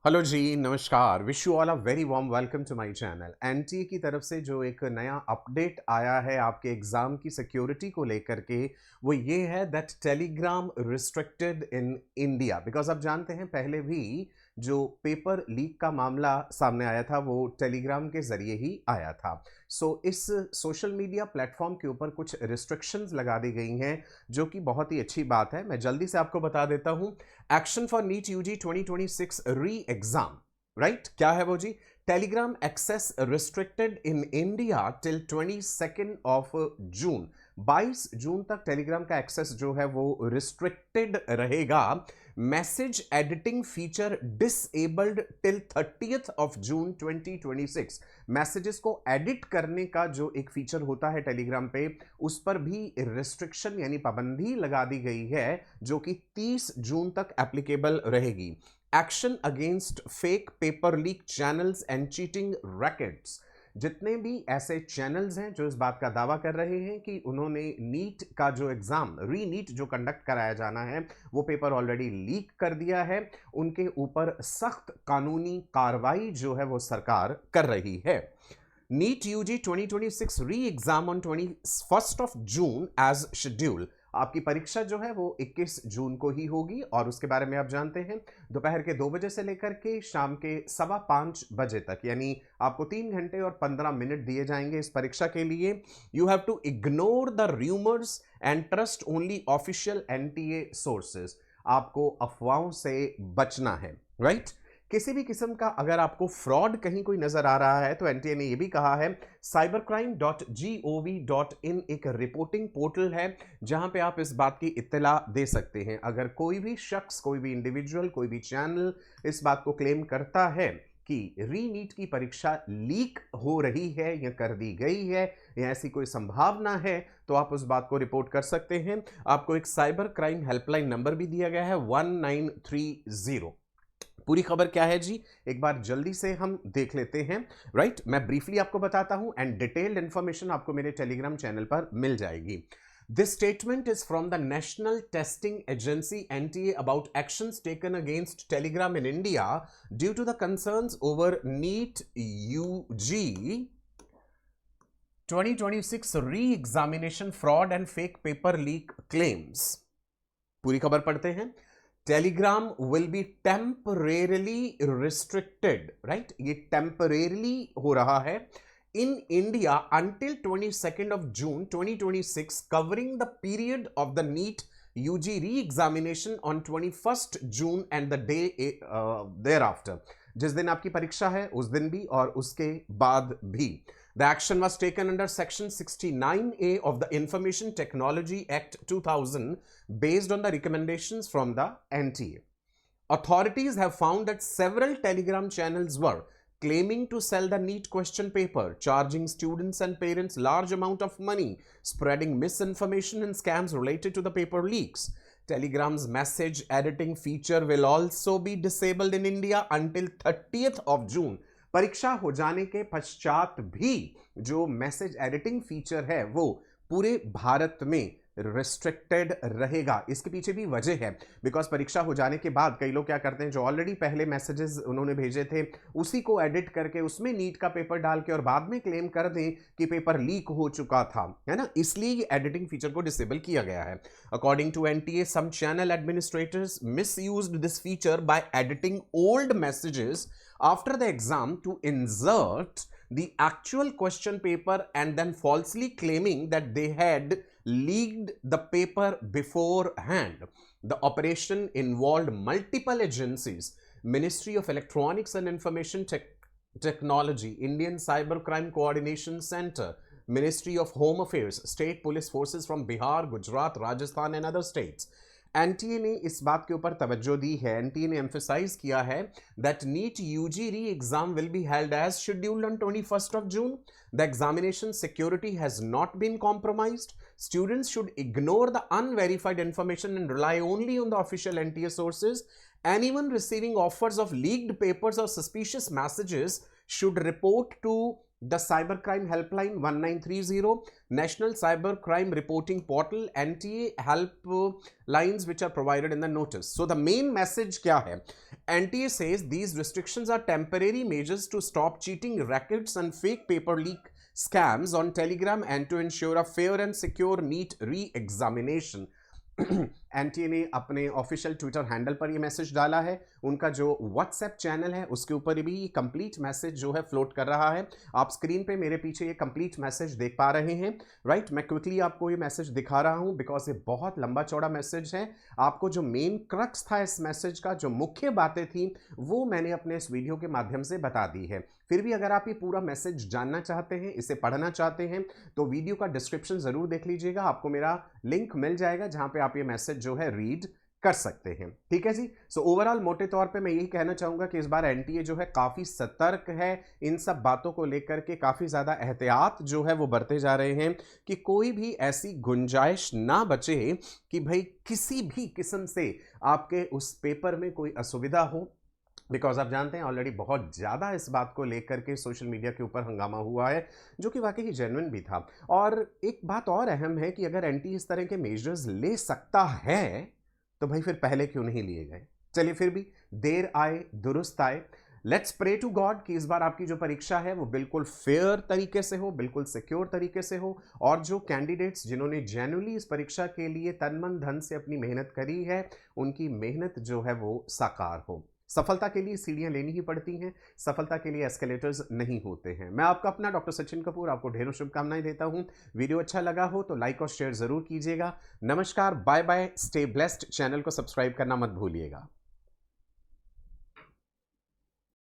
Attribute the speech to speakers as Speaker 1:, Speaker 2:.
Speaker 1: Hello जी, नमस्कार। Wish you all a very warm welcome to my channel. NTA की तरफ से जो एक नया अपडेट आया है आपके एग्जाम की सिक्योरिटी को लेकर के, वो ये है that Telegram restricted in India. Because आप जानते हैं पहले भी जो पेपर लीक का मामला सामने आया था वो टेलीग्राम के जरिए ही आया था। इस सोशल मीडिया प्लेटफॉर्म के ऊपर कुछ रिस्ट्रिक्शंस लगा दी गई हैं, जो कि बहुत ही अच्छी बात है। मैं जल्दी से आपको बता देता हूं। Action for NEET UG 2026 re exam, right? क्या है वो जी? Telegram access restricted in India till 22 of June. 22 जून तक टेलीग्राम का एक्सेस जो है वो रिस्ट्रिक्टेड रहेगा। Message editing feature disabled till 30th of June 2026। Messages को एडिट करने का जो एक फीचर होता है टेलीग्राम पे, उस पर भी रिस्ट्रिक्शन यानी पाबंदी लगा दी गई है, जो कि 30 जून तक एप्लीकेबल रहेगी। Action against fake paper leak channels and cheating rackets. जितने भी ऐसे चैनल्स हैं जो इस बात का दावा कर रहे हैं कि उन्होंने नीट का जो एग्जाम री नीट जो कंडक्ट कराया जाना है वो पेपर ऑलरेडी लीक कर दिया है, उनके ऊपर सख्त कानूनी कार्रवाई जो है वो सरकार कर रही है। NEET UG 2026 re exam on 21 June as schedule. आपकी परीक्षा जो है वो 21 जून को ही होगी और उसके बारे में आप जानते हैं दोपहर के 2 बजे से लेकर के शाम के 5:15 बजे तक, यानी आपको 3 घंटे और 15 मिनट दिए जाएंगे इस परीक्षा के लिए। You have to ignore the rumours and trust only official NTA sources. आपको अफवाहों से बचना है, राइट? किसी भी किस्म का अगर आपको फ्रॉड कहीं कोई नजर आ रहा है तो एनटीए ने यह भी कहा है, cybercrime.gov.in एक रिपोर्टिंग पोर्टल है जहां पे आप इस बात की इत्तला दे सकते हैं। अगर कोई भी शख्स, कोई भी इंडिविजुअल, कोई भी चैनल इस बात को क्लेम करता है कि री नीट की परीक्षा लीक हो रही है या कर दी गई है या ऐसी कोई संभावना है, तो आप उस बात को रिपोर्ट कर सकते हैं। आपको एक साइबर क्राइम हेल्पलाइन नंबर भी दिया गया है 1930। पूरी खबर क्या है जी, एक बार जल्दी से हम देख लेते हैं, राइट? मैं ब्रीफली आपको बताता हूं एंड डिटेल्ड इंफॉर्मेशन आपको मेरे टेलीग्राम चैनल पर मिल जाएगी। This statement is from the National Testing Agency NTA about actions taken against Telegram in India due to the concerns over NEET UG 2026 re-examination fraud and fake paper leak claims। पूरी खबर पढ़ते हैं। Telegram will be temporarily restricted, right? ये temporarily हो रहा है in India until 22 of June 2026, covering the period of the NEET UG re examination on 21 June and the day thereafter. जिस दिन आपकी परीक्षा है उस दिन भी और उसके बाद भी। The action was taken under Section 69A of the Information Technology Act 2000 based on the recommendations from the NTA. Authorities have found that several Telegram channels were claiming to sell the NEET question paper, charging students and parents large amount of money, spreading misinformation and scams related to the paper leaks. Telegram's message editing feature will also be disabled in India until 30th of June. परीक्षा हो जाने के पश्चात भी जो message editing feature है वो पूरे भारत में रिस्ट्रिक्टेड रहेगा। इसके पीछे भी वजह है, बिकॉज परीक्षा हो जाने के बाद कई लोग क्या करते हैं, जो ऑलरेडी पहले मैसेजेस उन्होंने भेजे थे उसी को एडिट करके उसमें नीट का पेपर डाल के और बाद में क्लेम कर दें कि पेपर लीक हो चुका था, है ना? इसलिए ये एडिटिंग फीचर को डिसेबल किया गया है। According to NTA, some channel administrators misused this feature by editing old messages after the exam to insert the actual question paper and then falsely claiming that they had leaked the paper beforehand. The operation involved multiple agencies: Ministry of Electronics and Information Technology, Indian Cybercrime Coordination Center, Ministry of Home Affairs, state police forces from Bihar, Gujarat, Rajasthan and other states. NTA ने इस बात के ऊपर तवज्जो दी है, NTA ने emphasise किया है that NEET UG re exam will be held as scheduled on 21 of June. The examination security has not been compromised. Students should ignore the unverified information and rely only on the official NTA sources. Anyone receiving offers of leaked papers or suspicious messages should report to the cyber crime helpline 1930, national cyber crime reporting portal, NTA help lines which are provided in the notice. So the main message क्या है? NTA says these restrictions are temporary measures to stop cheating rackets and fake paper leak scams on Telegram and to ensure a fair and secure NEET re-examination. NTA ने अपने official Twitter handle पर ये message डाला है. उनका जो WhatsApp channel है उसके ऊपर भी कंप्लीट मैसेज जो है फ्लोट कर रहा है. आप स्क्रीन पे मेरे पीछे ये कंप्लीट मैसेज देख पा रहे हैं, राइट? मैं क्विकली आपको ये मैसेज दिखा रहा हूं बिकॉज ये बहुत लंबा चौड़ा मैसेज है. आपको जो मेन क्रक्स था इस मैसेज का, जो मुख्य बातें थी, वो मैंने अपने इस वीडियो के माध्यम से बता दी है. फिर भी अगर आप ये पूरा मैसेज जानना चाहते हैं, इसे पढ़ना चाहते हैं, तो वीडियो का डिस्क्रिप्शन जरूर देख लीजिएगा. आपको मेरा लिंक मिल जाएगा जहां पे आप ये मैसेज जो है रीड कर सकते हैं. ठीक है जी. सो ओवरऑल मोटे तौर पे मैं यही कहना चाहूंगा कि इस बार एनटीए जो है काफी सतर्क है इन सब बातों को लेकर के. काफी ज्यादा एहतियात जो है वो बरते जा रहे हैं कि कोई भी ऐसी गुंजाइश ना बचे कि भाई किसी भी किस्म से आपके उस पेपर में कोई असुविधा हो. बिकॉज आप जानते हैं ऑलरेडी बहुत ज़्यादा इस बात को लेकर के सोशल मीडिया के ऊपर हंगामा हुआ है, जो कि वाकई ही जेन्युइन भी था. और एक बात और अहम है कि अगर एनटी इस तरह के मेजर्स ले सकता है तो भाई फिर पहले क्यों नहीं लिए गए? चलिए, फिर भी देर आए दुरुस्त आए. लेट्स प्रे टू गॉड कि इस बार आपकी जो परीक्षा है वो बिल्कुल फेयर तरीके से हो, बिल्कुल सिक्योर तरीके से हो, और जो कैंडिडेट्स जिन्होंने जेन्युइनली इस परीक्षा के लिए तन मन धन से अपनी मेहनत करी है, उनकी मेहनत जो है वो साकार हो. सफलता के लिए सीढ़ियां लेनी ही पड़ती हैं, सफलता के लिए एस्केलेटर्स नहीं होते हैं. मैं आपका अपना डॉक्टर सचिन कपूर आपको ढेरों शुभकामनाएं देता हूं. वीडियो अच्छा लगा हो तो लाइक और शेयर जरूर कीजिएगा. नमस्कार, bye bye, stay blessed. Channel को सब्सक्राइब करना मत भूलिएगा.